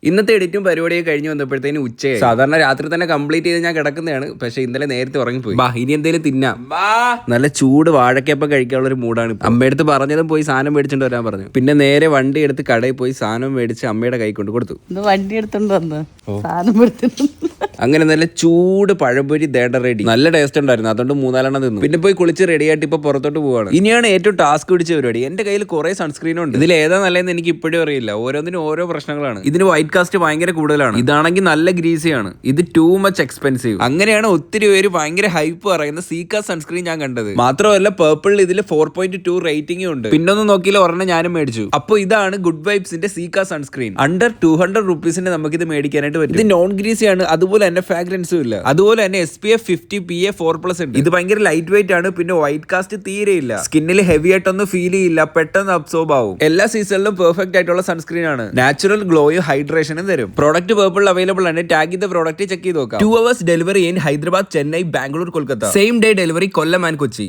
ഇന്നത്തെ എഡിറ്റും പരിപാടിയൊക്കെ കഴിഞ്ഞ് വന്നപ്പോഴത്തേന് ഉച്ചയായി. സാധാരണ രാത്രി തന്നെ കംപ്ലീറ്റ് ചെയ്ത് ഞാൻ കിടക്കുന്നതാണ്, പക്ഷെ ഇന്നലെ നേരത്തെ ഉറങ്ങിപ്പോയി. ഇനി എന്തെങ്കിലും തിന്നാം. നല്ല ചൂട് വാഴക്കപ്പം കഴിക്കാനുള്ള ഒരു മൂടാണ്. അമ്മയടുത്ത് പറഞ്ഞതും പോയി സാധനം മേടിച്ചോണ്ട് വരാൻ പറഞ്ഞു. പിന്നെ നേരെ വണ്ടി എടുത്ത് കടയിൽ പോയി സാധനം മേടിച്ച് അമ്മയുടെ കൈ കൊണ്ട് കൊടുത്തു. വണ്ടി എടുത്തോണ്ട് വന്ന് സാധനം അങ്ങനെ നല്ല ചൂട് പഴംപൊരി ദേണ്ട റെഡി. നല്ല ടേസ്റ്റ് ഉണ്ടായിരുന്നു, അതുകൊണ്ട് 3-4 തിന്നു. പിന്നെ പോയി കുളിച്ച് റെഡി ആയിട്ട് ഇപ്പൊ പുറത്തോട്ട് പോവാണ്. ഇനിയാണ് ഏറ്റവും ടാസ്ക് പിടിച്ച പരിപാടി. എന്റെ കയ്യിൽ കുറെ സൺസ്ക്രീൻ ഉണ്ട്. ഇതിൽ ഏതാ നല്ലതെന്ന് എനിക്ക് ഇപ്പോഴും അറിയില്ല. ഓരോന്നിനും ഓരോ പ്രശ്നങ്ങളാണ്. ഇതിന് വൈറ്റ് കാസ്റ്റ് ഭയങ്കര കൂടുതലാണ്. ഇതാണെങ്കിൽ നല്ല ഗ്രീസിയാണ്. ഇത് ടൂ മച്ച് എക്സ്പെൻസീവ്. അങ്ങനെയാണ് ഒത്തിരി പേര് ഭയങ്കര ഹൈപ്പ് പറയുന്ന സീക്ക സൺസ്ക്രീൻ ഞാൻ കണ്ടത്. മാത്രമല്ല പേർപ്പിളിൽ ഇതിൽ 4.2 റേറ്റിംഗും ഉണ്ട്. പിന്നൊന്നും നോക്കിയില്ല, ഒരെണ്ണം ഞാനും മേടിച്ചു. അപ്പോൾ ഇതാണ് ഗുഡ് വൈബ്സിന്റെ സീക്ക സൺസ്ക്രീൻ. അണ്ടർ 200 റുപ്പീസിന് നമുക്ക് ഇത് മേടിക്കാനായിട്ട് പറ്റും. ഇത് നോൺ ഗ്രീസി ആണ്, അതുപോലെ തന്നെ ഫ്രാഗ്രൻസും ഇല്ല. അതുപോലെ തന്നെ SPF 50 PA 4+ ഉണ്ട്. ഇത് ഭയങ്കര ലൈറ്റ് വെയിറ്റ് ആണ്. പിന്നെ വൈറ്റ് കാസ്റ്റ് തീരെ ഇല്ല. സ്കിന്നിൽ ഹെവി ആയിട്ടൊന്നും ഫീൽ ചെയ്യില്ല, പെട്ടെന്ന് അബ്സോർബ് ആവും. എല്ലാ സീസണിലും പെർഫെക്റ്റ് ആയിട്ടുള്ള സൺസ്ക്രീൻ ആണ്. നാച്ചുറൽ ഗ്ലോയും ഹൈഡ്രേഷനും തരും. പ്രോഡക്റ്റ് പേർപ്പിൾ അവൈലബിൾ ആണ്. ടാഗ് ചെയ്ത പ്രോഡക്റ്റ് ചെക്ക് ചെയ്ത് നോക്കാം. 2 hours delivery in Hyderabad, Chennai, Bangalore, Kolkata. Same day delivery Kollam and Kochi.